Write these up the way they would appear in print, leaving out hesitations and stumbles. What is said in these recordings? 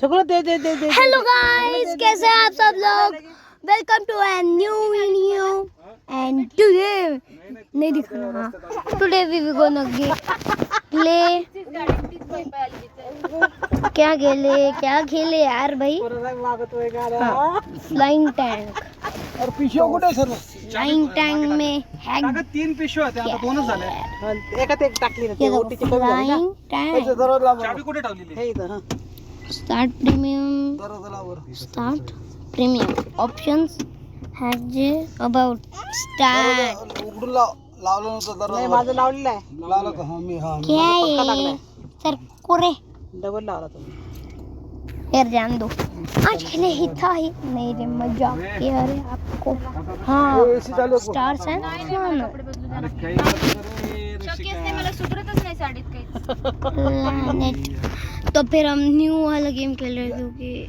सगळं दे hello guys, कैसे हैं आप सब लोग। Welcome to a new video and today नहीं दिखना today we will gonna play क्या खेले यार भाई। फ्लाइंग टैंक और पिशव्या कुठे सर्व फ्लाइंग टैंक में हैक काका 3 पिशव्या होत्या आता 2च झाल्या एकात एक टाकली ना ते ये ओटीची कमी झाली ना फ्लाइंग टैंक दरवाजा लाव चाबी कुठे ठेवलेली हे इथं स्टार्ट प्रीमियम दरवाजा लाव start premium options has about start उघडून लावलं नव्हतं दरवाजा नाही माझं लावलेलं आहे लावलं का हा मी हा क्या है सर कोरे डबल लावला तुम्ही यार जान दो आज नहीं था ही नहीं रे मजाक किया रे आपको। हाँ एसी चालू आहे स्टार्स है तो फिर हम न्यू वाला गेम खेल रहे थे क्योंकि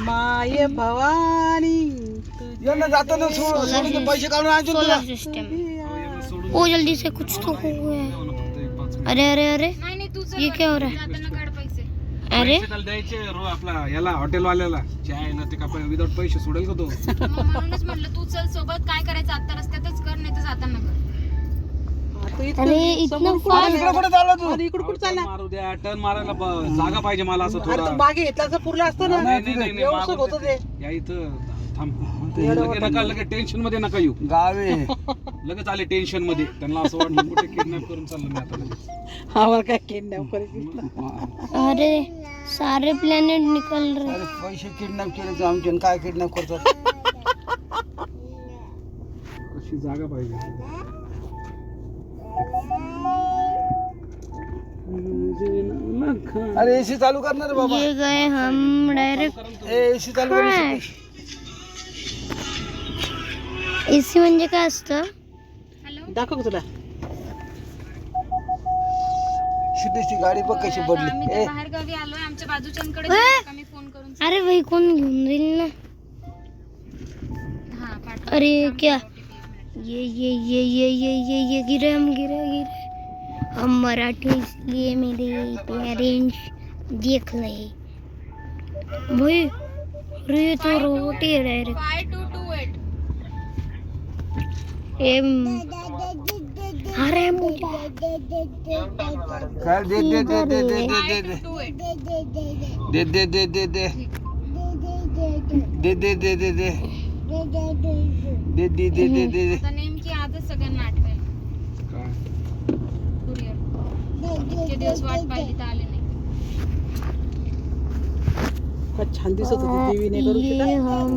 माये भवानी यांना जाताना सोडून पैसे काढून आणतो सोलर सिस्टम। ओ जल्दी से कुछ तो हो गया। अरे अरे अरे ये क्या हो रहा है। अरे द्यायचे आपला याला हॉटेल वाल्याला चाय ना ते का विदाउट पैसे सोडेल का तो म्हणूनच म्हटलं तू चल सोबत काय करायचं आता रस्त्यातच कर नाही तर जाताना कर। अरे इतना फास्ट इकडे कुठे चालला तू इकडे कुठे चालला मारू द्या टर्न मारायला जागा पाहिजे मला असं अरे थोडा तू मागे घेतला तर पुरला असतं ना नाही व्यवस्थित होतं ते या इथं थांब नका लगे टेन्शन मध्ये नका येऊ गावे लगेच आले टेन्शन मध्ये त्यांना असं वाटलं कुठे किडनॅप करून चाललं मी आता आम्हाला काय किडनॅप करायचं अरे सारे प्लॅनेट निकल रहे। अरे पैसे किडनॅप केले तर आमचे काय किडनॅप करतात कशी जागा पाहिजे अरे एसी चालू करणार बाबा ये गए हम डायरेक्ट एसी चालू कर एसी म्हणजे काय असतं दाखव तुला शिटीची गाडी बघ कशी पडली आम्ही बाहेर गावी आलोय आमच्या बाजूच्यांकडे मी फोन करून अरे भाई कौन घेऊन जाईल ना। हा पाठ अरे क्या ये गिरे हम मराठी इसलिए मेरे पेरेंट्स देख रहे भाई। अरे ये तो रोबोट ही है डायरेक्ट 5228 अरे मुझे काय दे दे दे दे दे दे दे 5228 दे दे दे दे दे दे दे दे दे दे दे दे दे दे दे दे आता नेमकी आजच सगळ्यांना आठवेल कुरिअर इतके दिवस वाट पाहिली तर आले नाही। छान दिसत होती टीव्ही नाही करू ये हम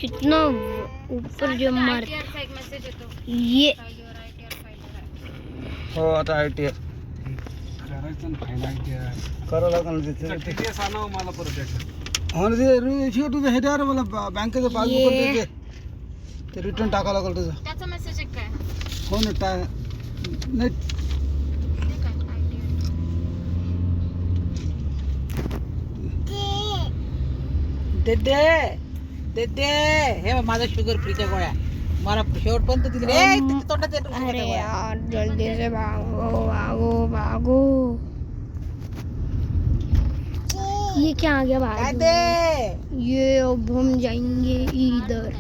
कितना ऊपर जो मार ITR चा एक मेसेज येतो ये फाइल ITR फाइल हो आता आयटी करायचं ना फायदा करावं लागेल तिथे TTS आणावं मला परत एकदा हो ना ते तुझं हे द्या मला बँकेचं पासबुक देते ते रिटर्न टाकावं लागेल तुझं त्याचा मेसेज आहे काय हा हो ना नाही ते काय ITR दे दे हे बघ, माझा शुगर फ्रीच्या गोळ्या मला शेवटपर्यंत दिली तोंडात अरे यार जल्दी से भागो भागो भागो। ये क्या आ गया काय भाग दे ये अब हम जाएंगे इधर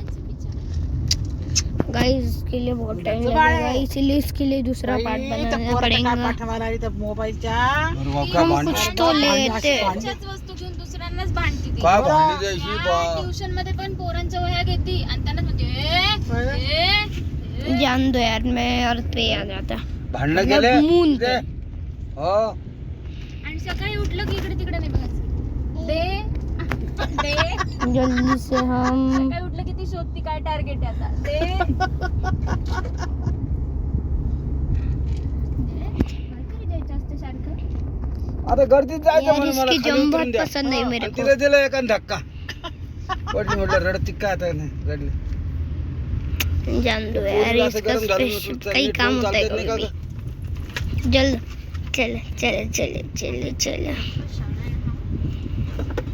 गाइस इसके लिए बहुत टाइम लगेगा इसलिए इसके लिए दूसरा पार्ट बनाना पड़ेगा। पाठवायला त्या मोबाईलच्या हम कुछ तो लेते त्याच्याच वस्तू घेऊन दुसऱ्यांनाच भांडती ती काय भांडी द्यायची ट्युशन मध्ये पण पोरांच्या वह्या घेती आणि त्यांना म्हणते जान दो यार मैं और पे आ जाता भांडणं मतलब केले मून दे. हो आणि सकाळी उठलं की इकडे तिकडे नाही बघायचं दे दे जल्दी से हम सकाळी उठलं की ती शोधती काय टार्गेट आहे आता दे आता गर्दीत जायचं यार म्हणून मला इसकी खाली जम उतरून बहुत द्या पसंद नहीं मेरे आणि को। तिला दिलं एका धक्का पडली म्हटलं रडती का आता नाही रडली जान दो यार पोरीला असं इसका गरम घालून स्पेशल उचलता कई येत काम नाही, होता है चालत नाही कभी जल्द चल चल चल चल चल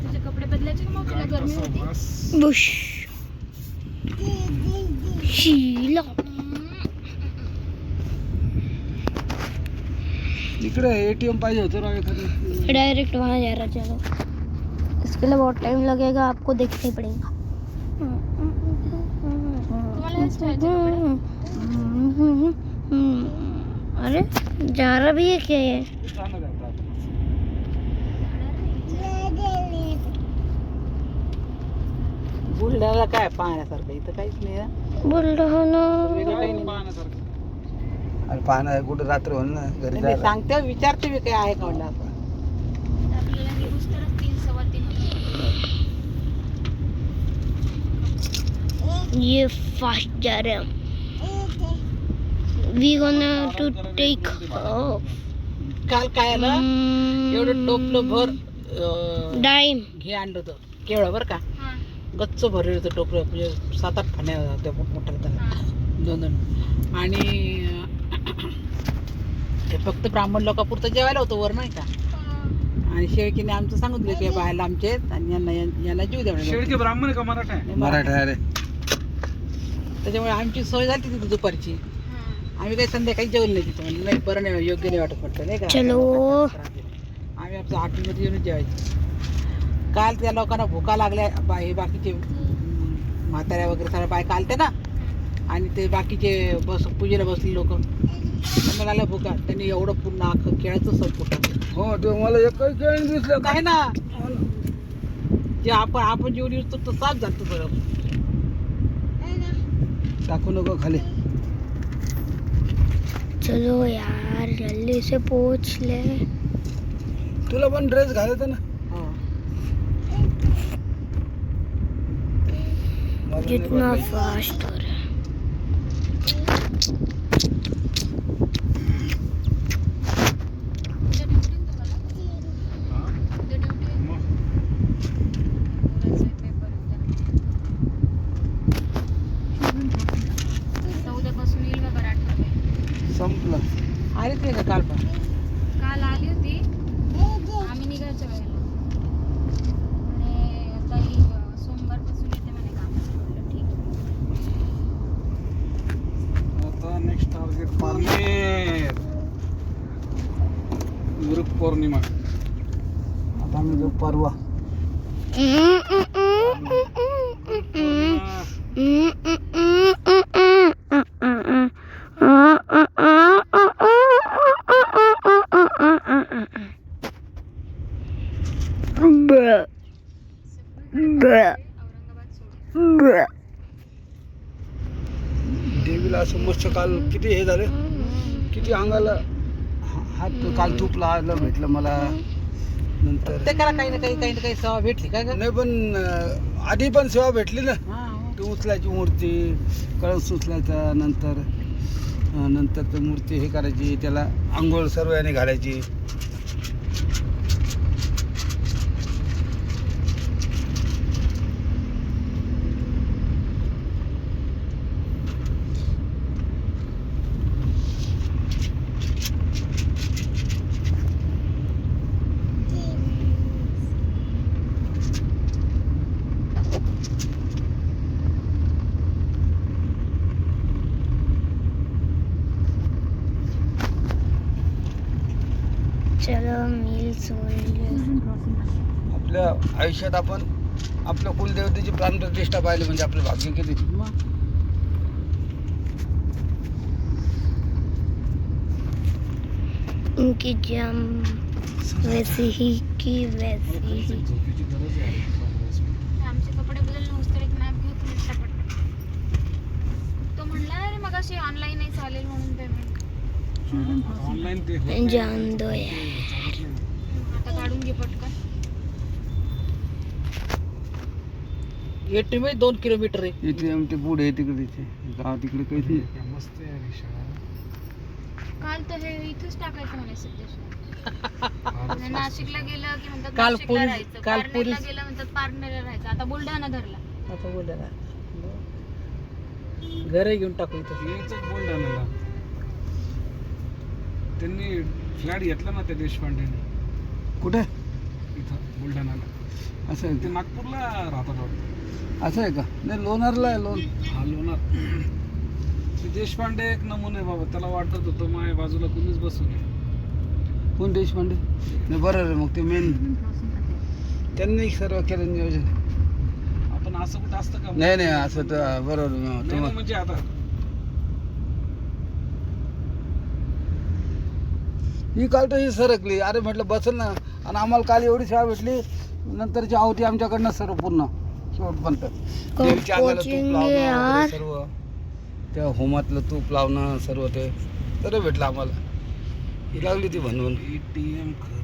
तुझे कपडे बदलायचे ना मग तुला गरमी होती बुश शीला इकडे ATM पाहिजे होतं राव एखादं. डायरेक्ट वहाँ जा रहा, चलो इसके लिए बहुत टाइम लगेगा, आपको देखना ही पड़ेगा. तुम्हाला हेच ठेवायचे कपडे? अरे जा रहा भी है क्या ये? बुलढाण्याला काय पाहण्यासारखं इथं काहीच नाही ना. बुलढाणा वेगळं काही नाही. अरे पाहणं आहे कुठं रात्र होईल ना घरी नाही, जायला. सांगते विचारते मी काय आहे का म्हणलं असं. आपल्याला निघूस तरच 3-3:15. ये फास्ट जा रहे हम. वी गोना टू टेक काल काय आलं एवढं टोपलं भर डाइम. घे आणलं होतं केवढं बरं का, हा. गच्च भरलेलं होतं टोपलं, म्हणजे 7-8 फण्या होत्या मोठमोठ्या त्याला, 2-2. आणि ते फक्त ब्राह्मण लोकांपुरतं जेवायला होतं वर नाही का. आणि शेळकीने आमचं सांगून दिलं की बाहेर आमचे आहेत आणि यांना जीव द्यावा. शेळके ब्राह्मण आहे का मराठा आहे? मराठा आहे रे. त्याच्यामुळे आमची सोय झाली तिथे दुपारची. आम्ही काही संध्याकाळी जेवलं नाही तिथं, म्हणलं नाही बरं नाही योग्य नाही वाटत म्हटलं नाही का. चलो. आम्ही आमचं हॉटेलमध्ये येऊन जेवायचं. काल त्या लोकांना भुका लागल्या, हे बाकीचे म्हाताऱ्या वगैरे सगळ्या बायका आलत्या ना, आणि ते बाकीचे पूजेला बसले लोक, त्यांना लागल्या भुका. त्यांनी एवढं पूर्ण अख्खं केळाचं संपूट टाकलं. हो ते मला एकही केळ नाही दिसलं. काय ना जे आपण जेवढी येतो तर साफ झालं सगळं. टाकू नको खाली. चलो यार जल्दी से पहुंच ले. तुला पण ड्रेस घालायचा ना. हो. कितना फास्ट हो रहा है. उद्यापासून येईल का बरं आठवते. संपलं. आलीच नाही का काल पण. काल आली होती आम्ही निघायच्या वेळेला, आणि आता ही सोमवारपासून येते म्हणे कामाला. म्हणलं ठीक आहे. आता नेक्स्ट टार्गेट पारनेर. गुरुपौर्णिमा. आता आम्ही जाऊ परवा. औरंगाबाद सोडून देवीला असं मस्त काल किती हे झालं, किती अंगाला हात काल तूप लावायला भेटलं मला. नंतर प्रत्येकाला काही ना काही सेवा भेटली काय गं? नाही पण आधी पण सेवा भेटली ना. हा. ती उचलायची मूर्ती, कळस उचलायचा, नंतर ते मूर्ती हे करायची, त्याला आंघोळ सर्व याने घालायची. चलो मिल आपल्या आयुष्यात आपण आपल्या कुलदेवतेची प्राणप्रतिष्ठा पाहिली म्हणजे आपलं भाग्य किती. उनकी जम वैसी ही की वैसी ही. झोपेची गरज आहे 15 मिनिट. आमचे कपडे बदलून तर एक मॅप घेतो पटपट. तो म्हणला रे मग अशी ऑनलाईनही चालेल म्हणून पेमेंट. ऑनलाईन ते होत जान दो यार. आता काढून घे पटकन. ATM 2 किलोमीटर आहे. ATM ते पुढे तिकडे गाव तिकडे काही नाही. नाही. मस्त आहे रे शाळा. काल तर हे इथंच टाकायचं म्हणे सिद्धेश्वर. नाशिकला गेलं की म्हणतात काल नाशिकला पोलीस- राहायचं, काल पारनेरला पोलीस- गेलं म्हणतात पारनेरला राहायचं. आता बुलढाणा धरला. आता बोलला घर घेऊन टाकू इथं. यायचं बुलढाण्याला. त्यांनी फ्लॅट घेतला ना त्या देशपांडेने कुठे इथं बुलढाण्याला. असं आहे ते नागपूरला राहतात वाटतं. का? असं आहे का? नाही लोणारला आहे लोन. हा लोणार. ते देशपांडे एक नमुने बाबा. त्याला वाटत होतं माझ्या बाजूला कोणीच बसू नये. कोण देशपांडे नाही बरोबर आहे मग ते मेन त्यांनी सर्व केलं नियोजन आपण असं कुठं असतं का नाही नाही असं तर बरोबर नाही, नाही, म्हणजे आता ही काल तर ही सरकली अरे म्हटलं बसल ना आणि आम्हाला काल एवढी सेवा भेटली नंतरची आहुती आमच्याकडनं सर्व पूर्ण शेवटपर्यंत देवीच्या अंगाला तूप पोचेंगे लावणं यार. वगैरे सर्व त्या होमातलं तूप लावणं सर्व ते सर्व भेटलं आम्हाला ही लागली ती म्हणून ATM खरं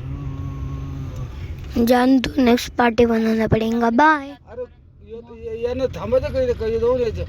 जान तू नेक्स्ट पार्टी बनाना पड़ेगा बाय अरे यानं थांबायचं काही जाऊन यायचं